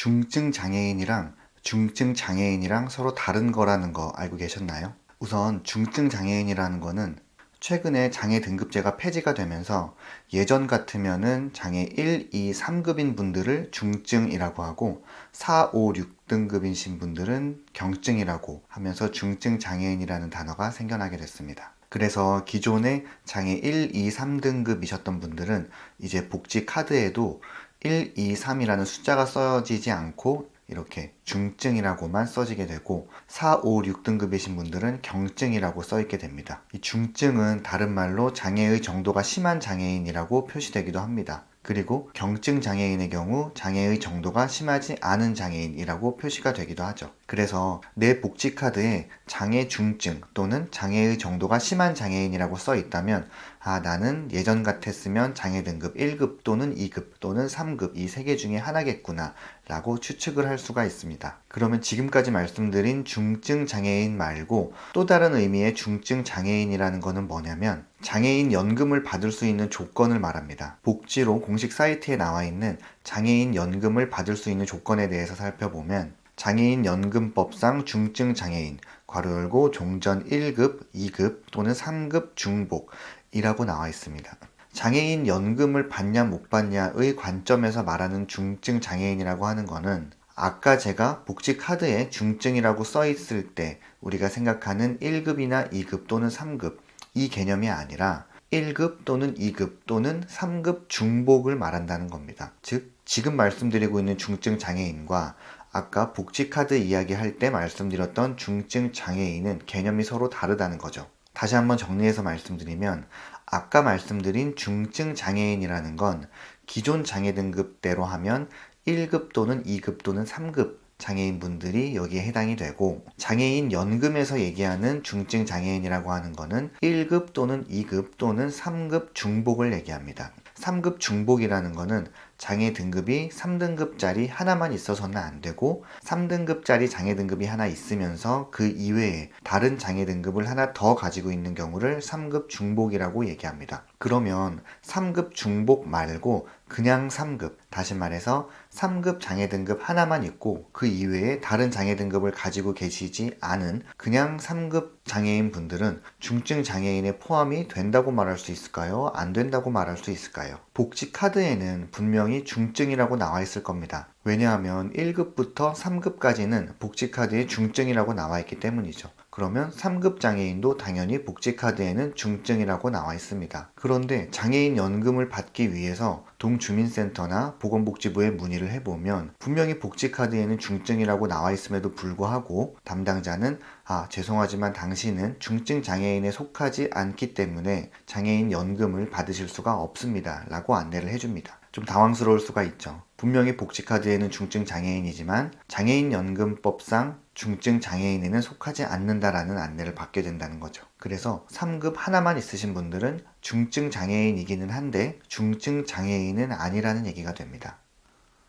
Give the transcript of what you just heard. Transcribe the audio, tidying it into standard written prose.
중증 장애인이랑 중증 장애인이랑 서로 다른 거라는 거 알고 계셨나요? 우선 중증 장애인이라는 거는 최근에 장애 등급제가 폐지가 되면서 예전 같으면은 장애 1, 2, 3급인 분들을 중증이라고 하고 4, 5, 6등급이신 분들은 경증이라고 하면서 중증 장애인이라는 단어가 생겨나게 됐습니다. 그래서 기존에 장애 1, 2, 3등급이셨던 분들은 이제 복지 카드에도 1, 2, 3이라는 숫자가 써지지 않고 이렇게 중증이라고만 써지게 되고 4, 5, 6등급이신 분들은 경증이라고 써있게 됩니다. 이 중증은 다른 말로 장애의 정도가 심한 장애인이라고 표시되기도 합니다. 그리고 경증 장애인의 경우 장애의 정도가 심하지 않은 장애인이라고 표시가 되기도 하죠. 그래서 내 복지카드에 장애 중증 또는 장애의 정도가 심한 장애인이라고 써 있다면 나는 예전 같았으면 장애 등급 1급 또는 2급 또는 3급 이 세 개 중에 하나겠구나 라고 추측을 할 수가 있습니다. 그러면 지금까지 말씀드린 중증 장애인 말고 또 다른 의미의 중증 장애인이라는 것은 뭐냐면 장애인 연금을 받을 수 있는 조건을 말합니다. 복지로 공식 사이트에 나와 있는 장애인 연금을 받을 수 있는 조건에 대해서 살펴보면 장애인 연금법상 중증 장애인 괄호 열고 종전 1급, 2급 또는 3급 중복이라고 나와 있습니다. 장애인 연금을 받냐 못 받냐의 관점에서 말하는 중증 장애인이라고 하는 거는 아까 제가 복지 카드에 중증이라고 써 있을 때 우리가 생각하는 1급이나 2급 또는 3급 이 개념이 아니라 1급 또는 2급 또는 3급 중복을 말한다는 겁니다. 즉 지금 말씀드리고 있는 중증 장애인과 아까 복지카드 이야기할 때 말씀드렸던 중증 장애인은 개념이 서로 다르다는 거죠. 다시 한번 정리해서 말씀드리면 아까 말씀드린 중증 장애인이라는 건 기존 장애 등급대로 하면 1급 또는 2급 또는 3급 장애인분들이 여기에 해당이 되고 장애인 연금에서 얘기하는 중증 장애인이라고 하는 거는 1급 또는 2급 또는 3급 중복을 얘기합니다. 3급 중복이라는 거는 장애 등급이 3등급짜리 하나만 있어서는 안 되고 3등급짜리 장애 등급이 하나 있으면서 그 이외에 다른 장애 등급을 하나 더 가지고 있는 경우를 3급 중복이라고 얘기합니다. 그러면 3급 중복 말고 그냥 3급, 다시 말해서 3급 장애 등급 하나만 있고 그 이외에 다른 장애 등급을 가지고 계시지 않은 그냥 3급 장애인 분들은 중증 장애인에 포함이 된다고 말할 수 있을까요? 안 된다고 말할 수 있을까요? 복지 카드에는 분명히 중증이라고 나와 있을 겁니다. 왜냐하면 1급부터 3급까지는 복지 카드에 중증이라고 나와 있기 때문이죠. 그러면 3급 장애인도 당연히 복지카드에는 중증이라고 나와 있습니다. 그런데 장애인 연금을 받기 위해서 동주민센터나 보건복지부에 문의를 해보면 분명히 복지카드에는 중증이라고 나와 있음에도 불구하고 담당자는 죄송하지만 당신은 중증 장애인에 속하지 않기 때문에 장애인 연금을 받으실 수가 없습니다 라고 안내를 해줍니다. 좀 당황스러울 수가 있죠. 분명히 복지카드에는 중증 장애인이지만 장애인 연금법상 중증 장애인에는 속하지 않는다라는 안내를 받게 된다는 거죠. 그래서 3급 하나만 있으신 분들은 중증 장애인이기는 한데 중증 장애인은 아니라는 얘기가 됩니다.